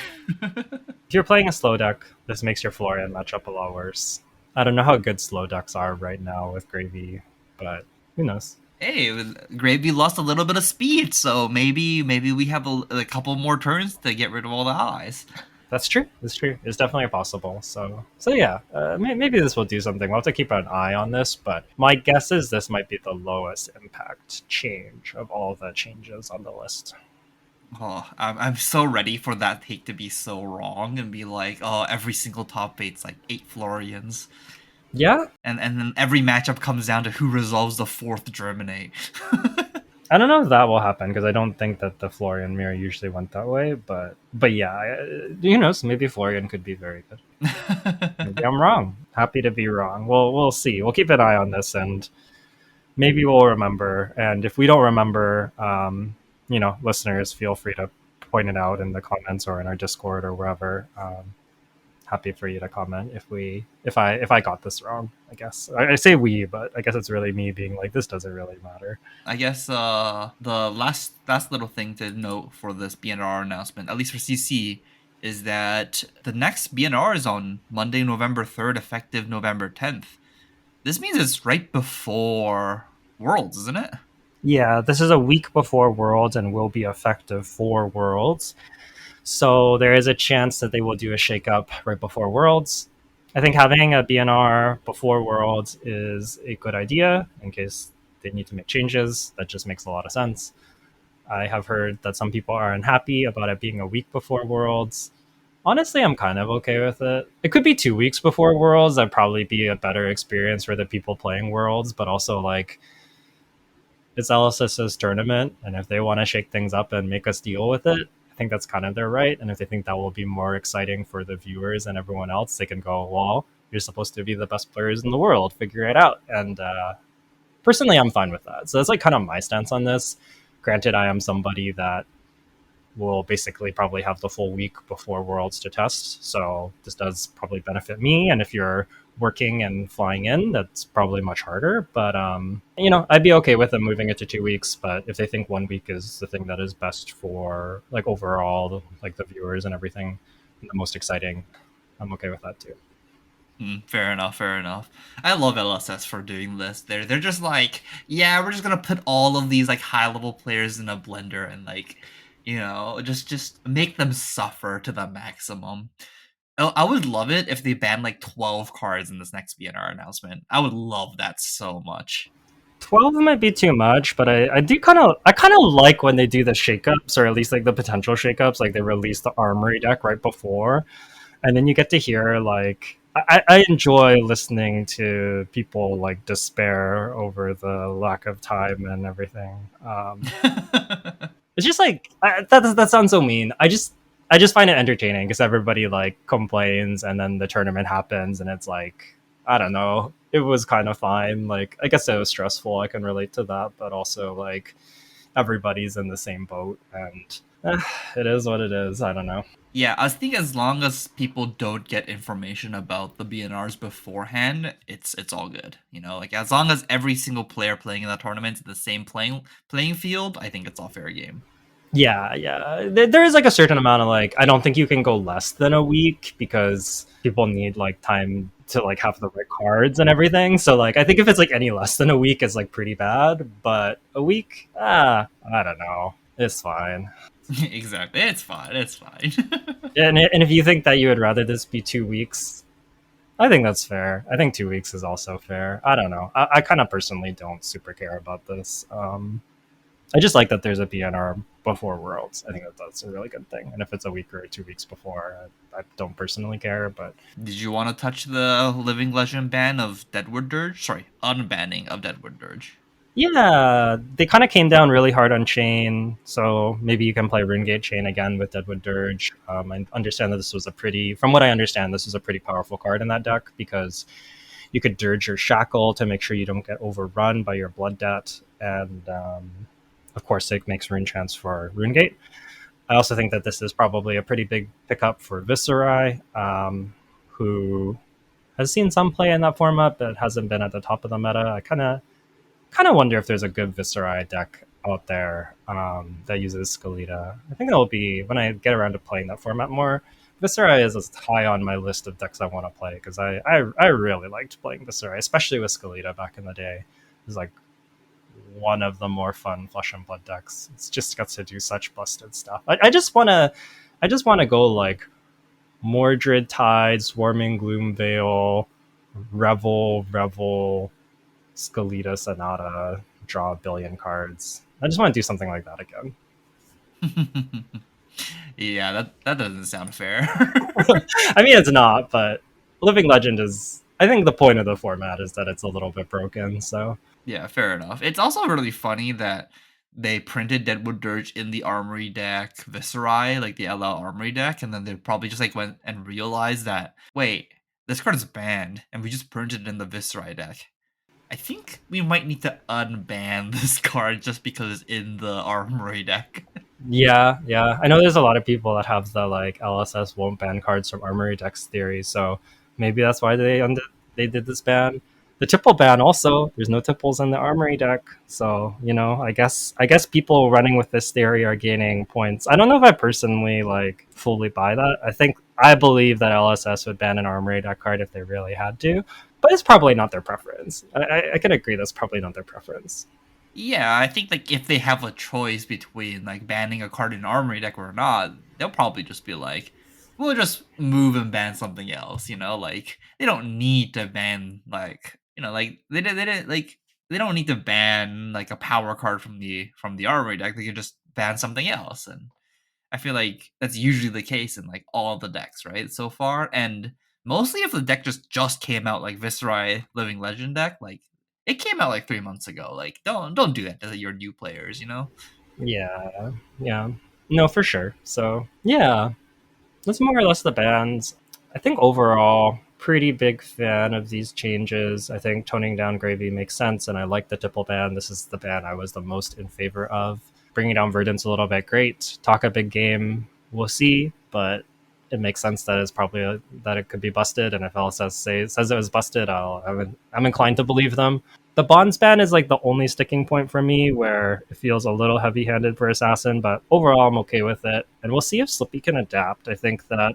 if you're playing a slow deck, this makes your Florian matchup a lot worse. I don't know how good slow decks are right now with Gravy, but who knows? Hey, Gravy lost a little bit of speed, so maybe we have a couple more turns to get rid of all the allies. That's true. That's true. It's definitely possible. So yeah, maybe this will do something. We'll have to keep an eye on this, but my guess is this might be the lowest impact change of all the changes on the list. Oh, I'm so ready for that take to be so wrong and be like, oh, every single top eight's like 8 Florians. Yeah, And then every matchup comes down to who resolves the fourth Germinate. I don't know if that will happen, because I don't think that the Florian mirror usually went that way. But yeah, who knows? Maybe Florian could be very good. Maybe I'm wrong. Happy to be wrong. We'll see. We'll keep an eye on this, and maybe we'll remember. And if we don't remember, listeners, feel free to point it out in the comments or in our Discord or wherever. Happy for you to comment if I got this wrong. I guess I say we, but I guess it's really me being like, this doesn't really matter. I guess the last little thing to note for this BnR announcement, at least for CC, is that the next BnR is on Monday, November 3rd, effective November 10th. This means it's right before Worlds, isn't it? Yeah, this is a week before Worlds and will be effective for Worlds. So there is a chance that they will do a shakeup right before Worlds. I think having a BNR before Worlds is a good idea in case they need to make changes. That just makes a lot of sense. I have heard that some people are unhappy about it being a week before Worlds. Honestly, I'm kind of okay with it. It could be 2 weeks before Worlds. That'd probably be a better experience for the people playing Worlds, but also like, it's LSS's tournament, and if they want to shake things up and make us deal with it, I think that's kind of their right. And if they think that will be more exciting for the viewers and everyone else, they can go, well, you're supposed to be the best players in the world, figure it out. And personally, I'm fine with that. So that's like kind of my stance on this. Granted, I am somebody that will basically probably have the full week before Worlds to test. So this does probably benefit me. And if you're working and flying in, that's probably much harder. But I'd be okay with them moving it to 2 weeks. But if they think 1 week is the thing that is best for like overall, like the viewers and everything, and the most exciting, I'm okay with that too. Fair enough, fair enough. I love LSS for doing this. They're just like, yeah, we're just gonna put all of these like high level players in a blender and like, just make them suffer to the maximum. I would love it if they banned like 12 cards in this next BnR announcement. I would love that so much. 12 might be too much, but I kind of like when they do the shakeups, or at least like the potential shakeups, like they release the armory deck right before, and then you get to hear like, I enjoy listening to people like despair over the lack of time and everything. It's just like that sounds so mean. I just find it entertaining because everybody like complains, and then the tournament happens, and it's like I don't know. It was kind of fine. Like I guess it was stressful. I can relate to that, but also like everybody's in the same boat, and it is what it is. I don't know. Yeah, I think as long as people don't get information about the BNRs beforehand, it's all good. You know, like as long as every single player playing in the tournament is the same playing field, I think it's all fair game. Yeah, yeah. There is like a certain amount of like I don't think you can go less than a week because people need like time to like have the right cards and everything. So like I think if it's like any less than a week is like pretty bad, but a week, I don't know. It's fine. Exactly, it's fine. It's fine. And if you think that you would rather this be 2 weeks, I think that's fair. I think 2 weeks is also fair. I don't know. I kind of personally don't super care about this. I just like that there's a BNR before Worlds. I think that that's a really good thing. And if it's a week or 2 weeks before, I don't personally care. But Did you want to touch the living legend ban of Deadwood Dirge? Sorry, unbanning of Deadwood Dirge. yeah, they kind of came down really hard on Chain. So maybe you can play RuneGate Chain again with Deadwood Dirge. I understand that this was a pretty, from what I understand, this was a pretty powerful card in that deck because you could dirge your shackle to make sure you don't get overrun by your blood debt. And of course, it makes rune chance for RuneGate. I also think that this is probably a pretty big pickup for Viserai, who has seen some play in that format, but hasn't been at the top of the meta. I kind of wonder if there's a good Viserai deck out there that uses Scalita. I think it'll be when I get around to playing that format more. Viserai is high on my list of decks I want to play because I really liked playing Viserai, especially with Scalita back in the day. It was like one of the more fun Flesh and Blood decks. It's just got to do such busted stuff. I just wanna go like Mordred Tide, Swarming Gloomveil, Revel, Scalita Sonata, draw a billion cards. I just want to do something like that again. Yeah, that doesn't sound fair. I mean, it's not, but Living Legend is. I think the point of the format is that it's a little bit broken. So Yeah, fair enough. It's also really funny that they printed Deadwood Dirge in the Armory deck, Viserai, like the LL Armory deck, and then they probably just like went and realized that wait, this card is banned, and we just printed it in the Viserai deck. I think we might need to unban this card just because it's in the Armory deck. yeah, yeah. I know there's a lot of people that have the like LSS won't ban cards from Armory decks theory. So maybe that's why they did this ban. The tipple ban also. There's no tipples in the Armory deck, so I guess people running with this theory are gaining points. I don't know if I personally like fully buy that. I believe that LSS would ban an Armory deck card if they really had to, but it's probably not their preference. I can agree that's probably not their preference. Yeah, I think like if they have a choice between like banning a card in Armory deck or not, they'll probably just be like, we'll just move and ban something else. You know, like they don't need to ban like like they didn't like they don't need to ban like a power card from the Armory deck. They can just ban something else, and I feel like that's usually the case in like all of the decks, right? So far, and mostly if the deck just came out like Viserai Living Legend deck, like it came out like 3 months ago. Like don't do that to your new players, you know? Yeah, yeah, no, for sure. So yeah, that's more or less the bans. I think overall, pretty big fan of these changes. I think toning down Gravy makes sense, and I like the tipple ban. This is the ban I was the most in favor of. Bringing down Verdant's a little bit great. Talk a big game, we'll see, but it makes sense that it's probably that it could be busted. And if LSS says it was busted, I'm inclined to believe them. The bonds ban is like the only sticking point for me where it feels a little heavy handed for Assassin, but overall I'm okay with it. And we'll see if Slippy can adapt. I think that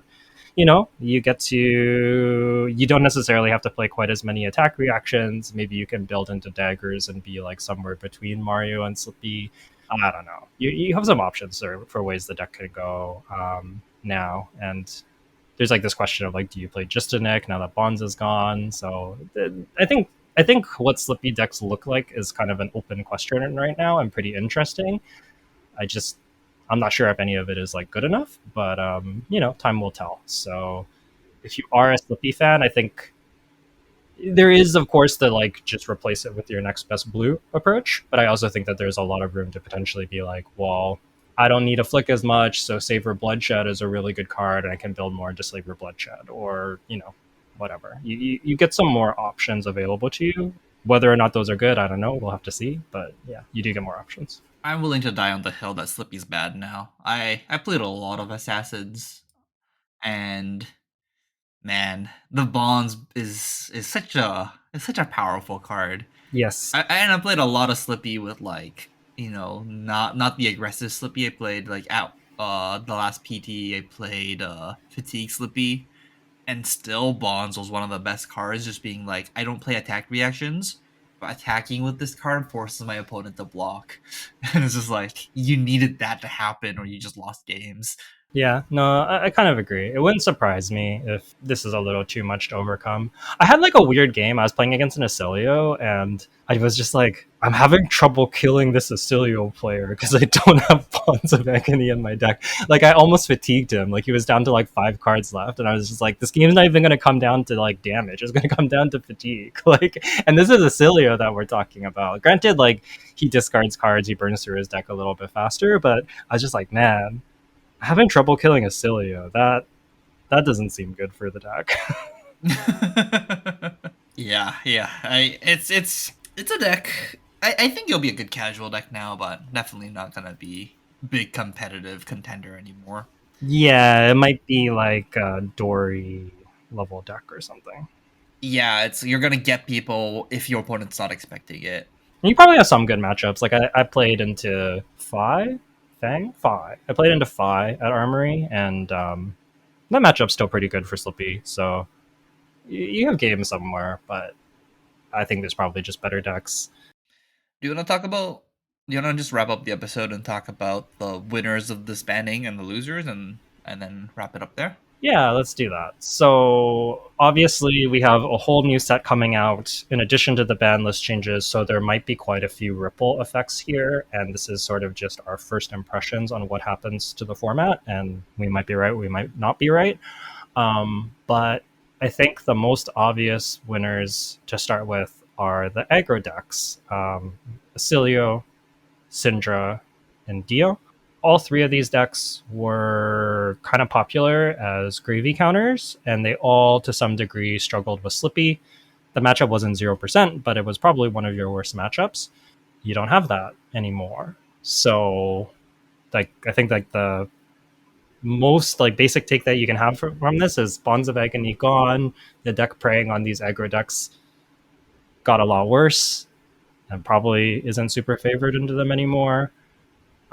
you don't necessarily have to play quite as many attack reactions. Maybe you can build into daggers and be like somewhere between Mario and Slippy. I don't know. You have some options for ways the deck could go now. And there's like this question of like, do you play just a Nick now that Bonds is gone? So I think what Slippy decks look like is kind of an open question right now and pretty interesting. I just I'm not sure if any of it is like good enough, but time will tell. So if you are a Slippy fan, I think there is of course the like just replace it with your next best blue approach, but I also think that there's a lot of room to potentially be like, well, I don't need to flick as much, so Savor Bloodshed is a really good card, and I can build more into Savor Bloodshed, or whatever. You get some more options available to you. Whether or not those are good, I don't know. We'll have to see. But yeah, you do get more options. I'm willing to die on the hill that Slippy's bad now. I played a lot of assassins, and man, the bonds is such a powerful card. Yes. And I played a lot of Slippy with like not the aggressive Slippy. I played like at the last PT I played Fatigue Slippy, and still Bonds was one of the best cards. Just being like, I don't play attack reactions, but attacking with this card forces my opponent to block, and it's just like you needed that to happen, or you just lost games. Yeah, no, I kind of agree. It wouldn't surprise me if this is a little too much to overcome. I had like a weird game. I was playing against an Acilio, and I was just like, I'm having trouble killing this Acilio player because I don't have Bonds of Agony in my deck. Like, I almost fatigued him. Like, he was down to like 5 cards left, and I was just like, this game's not even going to come down to like damage. It's going to come down to fatigue. Like, and this is Acilio that we're talking about. Granted, like, he discards cards, he burns through his deck a little bit faster, but I was just like, man, having trouble killing Acilio, that doesn't seem good for the deck. Yeah. It's a deck. I think it'll be a good casual deck now, but definitely not gonna be big competitive contender anymore. Yeah, it might be like a Dory level deck or something. Yeah, it's you're gonna get people if your opponent's not expecting it. And you probably have some good matchups. Like I played into Fi. I played into Fi at Armory, and that matchup's still pretty good for Slippy. So you have games somewhere, but I think there's probably just better decks. Do you want to talk about? Do you want to just wrap up the episode and talk about the winners of this banning and the losers, and then wrap it up there? Yeah, let's do that. So, obviously, we have a whole new set coming out in addition to the ban list changes, so there might be quite a few ripple effects here, and this is sort of just our first impressions on what happens to the format, and we might be right, we might not be right. But I think the most obvious winners to start with are the aggro decks, Acilio, Syndra, and Dio. All three of these decks were kind of popular as gravy counters, and they all, to some degree, struggled with Slippy. The matchup wasn't 0%, but it was probably one of your worst matchups. You don't have that anymore. So, like, I think like the most like basic take that you can have from this is Bonds of Agony gone. The deck preying on these aggro decks got a lot worse and probably isn't super favored into them anymore.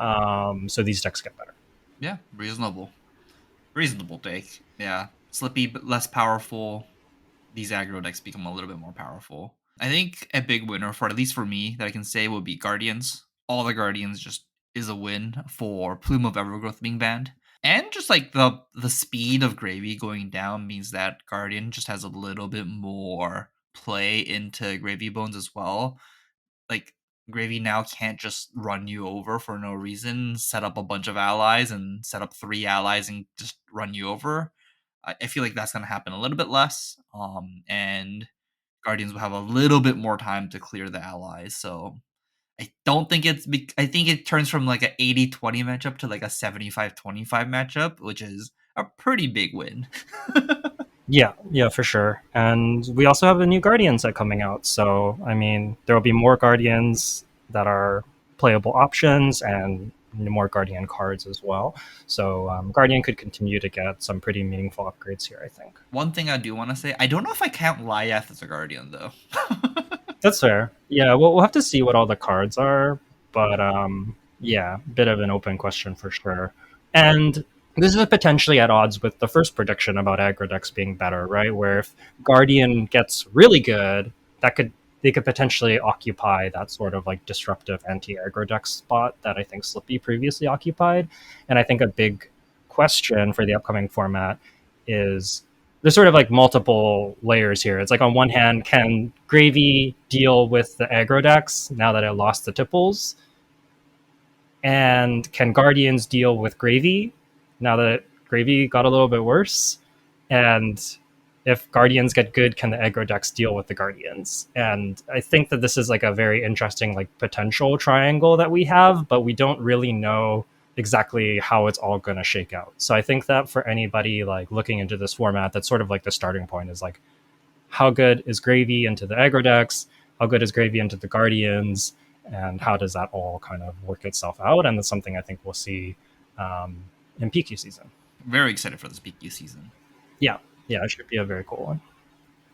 So these decks get better. Yeah, reasonable take. Yeah, Slippy but less powerful. These aggro decks become a little bit more powerful. I think a big winner for at least for me that I can say would be Guardians. All the Guardians just is a win for Plume of Evergrowth being banned. And just like the speed of Gravy going down means that Guardian just has a little bit more play into Gravy Bones as well. Like Gravy now can't just run you over for no reason, set up a bunch of allies and set up 3 allies and just run you over. I feel like that's going to happen a little bit less. And Guardians will have a little bit more time to clear the allies. So I don't think I think it turns from like an 80-20 matchup to like a 75-25 matchup, which is a pretty big win. Yeah, for sure. And we also have a new Guardian set coming out. So, I mean, there will be more Guardians that are playable options and more Guardian cards as well. So, Guardian could continue to get some pretty meaningful upgrades here, I think. One thing I do want to say, I don't know if I count Lyath as a Guardian though. That's fair. Yeah, we'll have to see what all the cards are. But yeah, bit of an open question for sure. And this is potentially at odds with the first prediction about aggro decks being better, right? Where if Guardian gets really good, they could potentially occupy that sort of like disruptive anti-aggro deck spot that I think Slippy previously occupied. And I think a big question for the upcoming format is there's sort of like multiple layers here. It's like on one hand, can Gravy deal with the aggro decks now that it lost the tipples? And can Guardians deal with Gravy now that Gravy got a little bit worse? And if Guardians get good, can the aggro decks deal with the Guardians? And I think that this is like a very interesting like potential triangle that we have, but we don't really know exactly how it's all going to shake out. So I think that for anybody like looking into this format, that's sort of like the starting point is like, how good is Gravy into the aggro decks? How good is Gravy into the Guardians? And how does that all kind of work itself out? And that's something I think we'll see um, in PQ season. Very excited for this PQ season. Yeah, yeah, it should be a very cool one.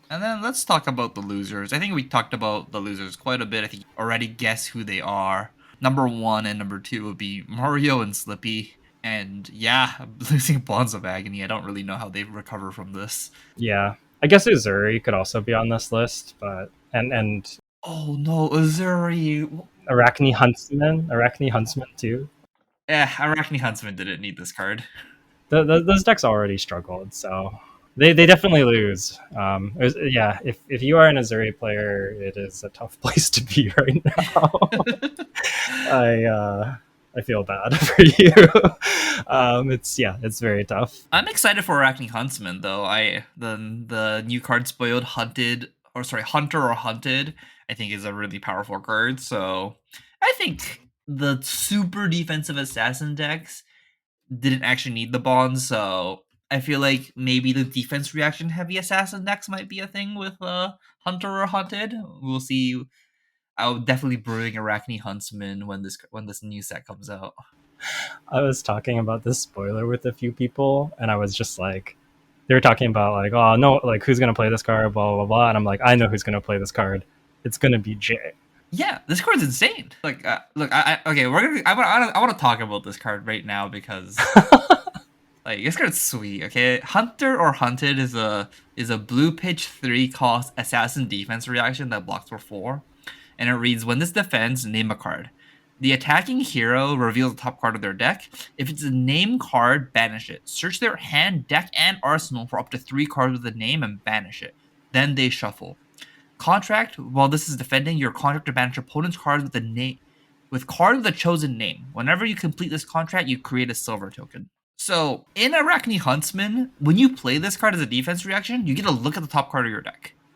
And then let's talk about the losers. I think we talked about the losers quite a bit. I think you already guess who they are. Number 1 and number 2 would be Mario and Slippy. And yeah, losing Bonds of Agony, I don't really know how they recover from this. Yeah, I guess Uzuri could also be on this list, but and Oh no, Uzuri. Arachne Huntsman too. Arachne Huntsman didn't need this card. Those decks already struggled, so they definitely lose. Yeah, if you are an Azuri player, it is a tough place to be right now. I feel bad for you. It's very tough. I'm excited for Arachne Huntsman though. The new card spoiled Hunter or Hunted, I think is a really powerful card. So I think the super defensive assassin decks didn't actually need the bonds, so I feel like maybe the defense reaction heavy assassin decks might be a thing with Hunter or Hunted. We'll see. I'll definitely brewing Arachne Huntsman when this new set comes out. I was talking about this spoiler with a few people, and I was just like, they were talking about like, oh no, like who's gonna play this card, blah blah blah, and I'm like, I know who's gonna play this card. It's gonna be Jay. Yeah, this card's insane. Like, look, okay, I want to talk about this card right now because like this card's sweet. Okay, Hunter or Hunted is a blue pitch 3 cost assassin defense reaction that blocks for 4, and it reads: when this defends, name a card. The attacking hero reveals the top card of their deck. If it's a name card, banish it. Search their hand, deck, and arsenal for up to 3 cards with the name and banish it. Then they shuffle. Contract: while this is defending, your contract to banish opponent's cards with the name with card with a chosen name. Whenever you complete this contract, you create a silver token. So in Arachne Huntsman, when you play this card as a defense reaction, you get a look at the top card of your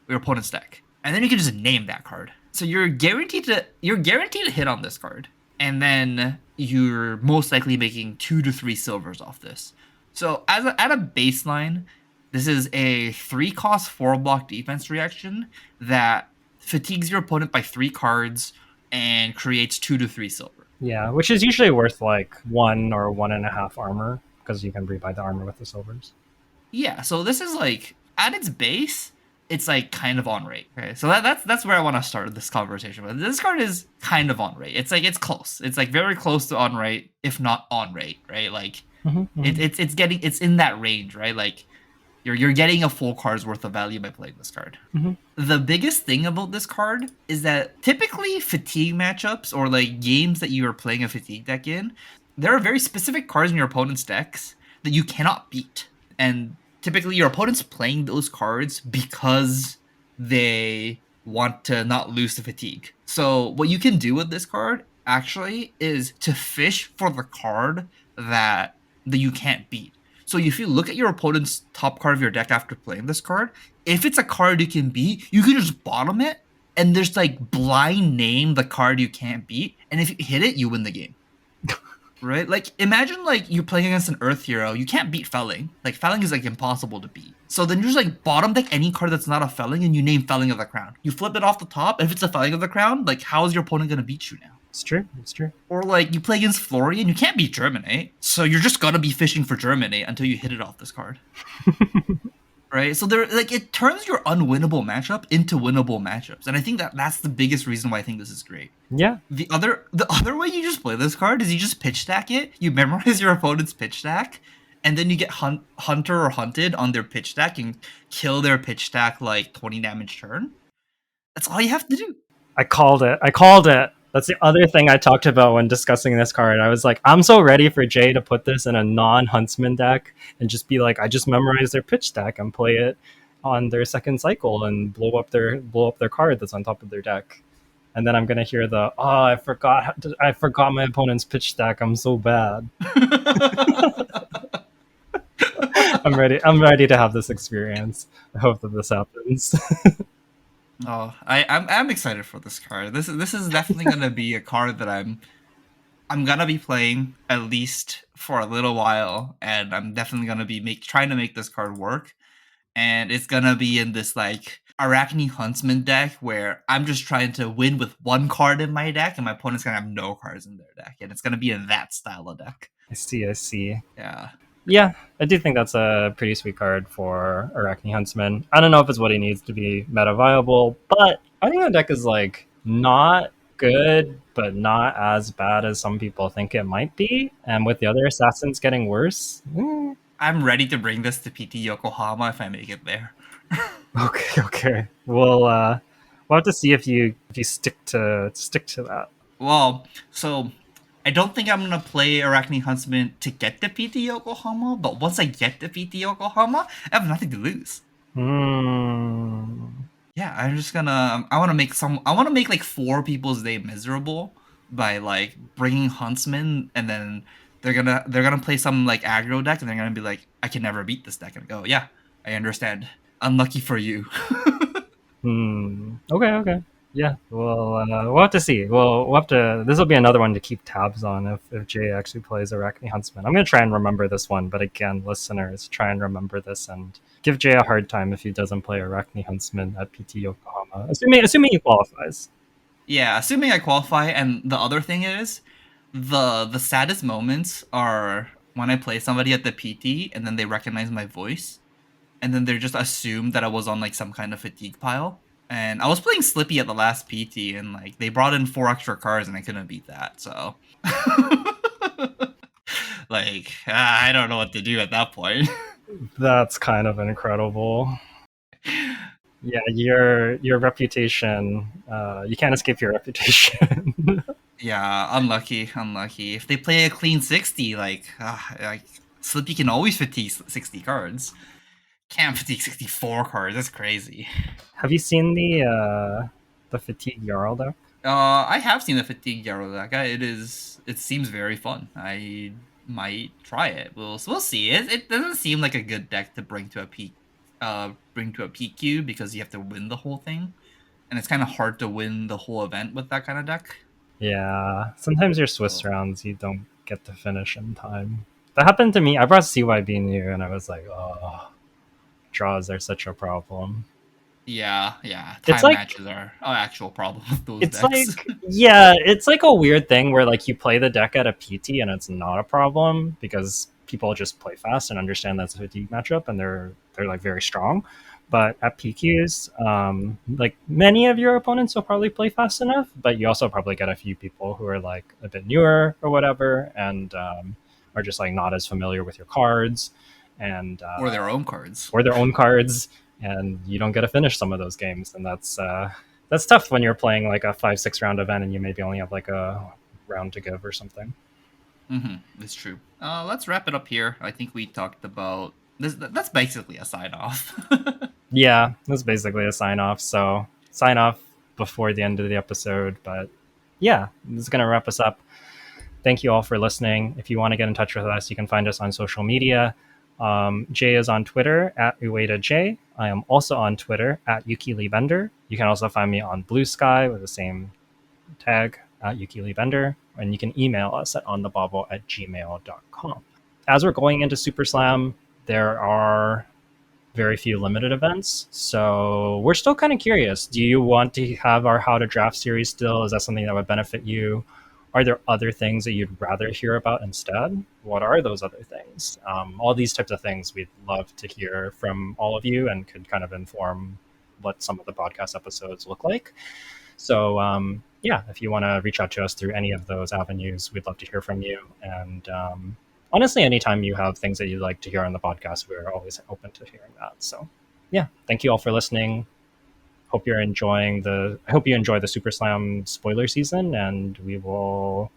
opponent's deck, and then you can just name that card. So you're guaranteed to hit on this card, and then you're most likely making 2 to 3 silvers off this. So at a baseline, this is a 3 cost 4 block defense reaction that fatigues your opponent by 3 cards and creates 2 to 3 silver. Yeah, which is usually worth like 1 or 1.5 armor because you can rebuy the armor with the silvers. Yeah, so this is like at its base, it's like kind of on rate. Okay, so that's where I want to start this conversation with. This card is kind of on rate. It's like it's close. It's like very close to on rate, if not on rate, right? Like it's in that range, right? Like you're getting a full card's worth of value by playing this card. The biggest thing about this card is that typically fatigue matchups or like games that you are playing a fatigue deck in, there are very specific cards in your opponent's decks that you cannot beat. And typically your opponent's playing those cards because they want to not lose to fatigue. So what you can do with this card actually is to fish for the card that you can't beat. So if you look at your opponent's top card of your deck after playing this card, if it's a card you can beat, you can just bottom it and there's like blind name the card you can't beat, and if you hit it, you win the game. Right? Like imagine like you're playing against an Earth hero, you can't beat Felling. Like Felling is like impossible to beat. So then you just like bottom deck any card that's not a Felling and you name Felling of the Crown. You flip it off the top, if it's a Felling of the Crown, like how is your opponent gonna beat you now? It's true. It's true. Or like you play against Florian, you can't beat Germinate, so you're just gonna be fishing for Germinate until you hit it off this card. Right? So there, like it turns your unwinnable matchup into winnable matchups, and I think that's the biggest reason why I think this is great. Yeah. The other way you just play this card is you just pitch stack it. You memorize your opponent's pitch stack, and then you get Hunter or Hunted on their pitch stack and kill their pitch stack like 20 damage turn. That's all you have to do. I called it. That's the other thing I talked about when discussing this card. I was like, I'm so ready for Jay to put this in a non-Huntsman deck and just be like, I just memorize their pitch deck and play it on their second cycle and blow up their card that's on top of their deck. And then I'm gonna hear I forgot my opponent's pitch deck. I'm so bad. I'm ready to have this experience. I hope that this happens. Oh, I'm excited for this card. This is definitely gonna be a card that I'm I'm gonna be playing at least for a little while, and I'm definitely gonna be trying to make this card work. And it's gonna be in this like Arachne Huntsman deck where I'm just trying to win with one card in my deck, and my opponent's gonna have no cards in their deck, and it's gonna be in that style of deck. I see. I see. Yeah, Yeah, I do think that's a pretty sweet card for Arachne Huntsman. I don't know if it's what he needs to be meta viable, but I think the deck is like not good, but not as bad as some people think it might be. And with the other assassins getting worse, I'm ready to bring this to PT Yokohama if I make it there. okay, okay. We'll have to see if you stick to that. Well, so I don't think I'm gonna play Arachne Huntsman to get the PT Yokohama, but once I get the PT Yokohama, I have nothing to lose. Hmm. Yeah, I'm just gonna. I want to make some. I want to make like four people's day miserable by like bringing Huntsman, and then they're gonna play some like aggro deck, and they're gonna be like, I can never beat this deck, and I go, yeah, I understand. Unlucky for you. Hmm. Okay. Okay. Yeah. We'll have to see. We'll have to. This will be another one to keep tabs on if Jay actually plays Arachne Huntsman. I'm gonna try and remember this one, but again, listeners, try and remember this and give Jay a hard time if he doesn't play Arachne Huntsman at PT Yokohama. Assuming he qualifies. Yeah, assuming I qualify, and the other thing is, the saddest moments are when I play somebody at the PT, and then they recognize my voice, and then they just assume that I was on like some kind of fatigue pile. And I was playing Slippy at the last PT, and like they brought in four extra cards, and I couldn't beat that. So, like, I don't know what to do at that point. That's kind of incredible. Yeah, your reputation. You can't escape your reputation. Yeah, unlucky, unlucky. If they play a clean 60, like Slippy can always fatigue 60 cards. Can't fatigue 64 cards. That's crazy. Have you seen the fatigue Jarl deck? I have seen the fatigue Yarodaka. It seems very fun. I might try it. We'll see. It doesn't seem like a good deck to bring to a PQ because you have to win the whole thing, and it's kind of hard to win the whole event with that kind of deck. Yeah, sometimes your Swiss So rounds you don't get to finish in time. That happened to me. I brought CYB new, and I was like, oh, draws are such a problem. yeah. It's Time like matches are an actual problem with those it's decks. like yeah, it's like a weird thing where like you play the deck at a PT and it's not a problem because people just play fast and understand that's a fatigue matchup and they're like very strong. But at PQs, like many of your opponents will probably play fast enough, but you also probably get a few people who are like a bit newer or whatever, and are just like not as familiar with your cards, and Or their own cards. or their own cards, and you don't get to finish some of those games, and that's tough when you're playing like a 5-6 round event and you maybe only have like a round to give or something. It's true. Let's wrap it up here. I think we talked about this. That's basically a sign off. Yeah, that's basically a sign off. So sign off before the end of the episode, but yeah, this is gonna wrap us up. Thank you all for listening. If you want to get in touch with us, you can find us on social media. Jay is on Twitter at UedaJ. I am also on Twitter at YukiLeeBender. You can also find me on Blue Sky with the same tag at YukiLeeBender. And you can email us at onthebobble@gmail.com. As we're going into Super Slam, there are very few limited events. So we're still kind of curious. Do you want to have our How to Draft series still? Is that something that would benefit you? Are there other things that you'd rather hear about instead? What are those other things? All these types of things we'd love to hear from all of you and could kind of inform what some of the podcast episodes look like. So, yeah, if you want to reach out to us through any of those avenues, we'd love to hear from you. And honestly, anytime you have things that you'd like to hear on the podcast, we're always open to hearing that. So, yeah, thank you all for listening. Hope you're enjoying I hope you enjoy the Super Slam spoiler season, and we will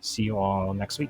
see you all next week.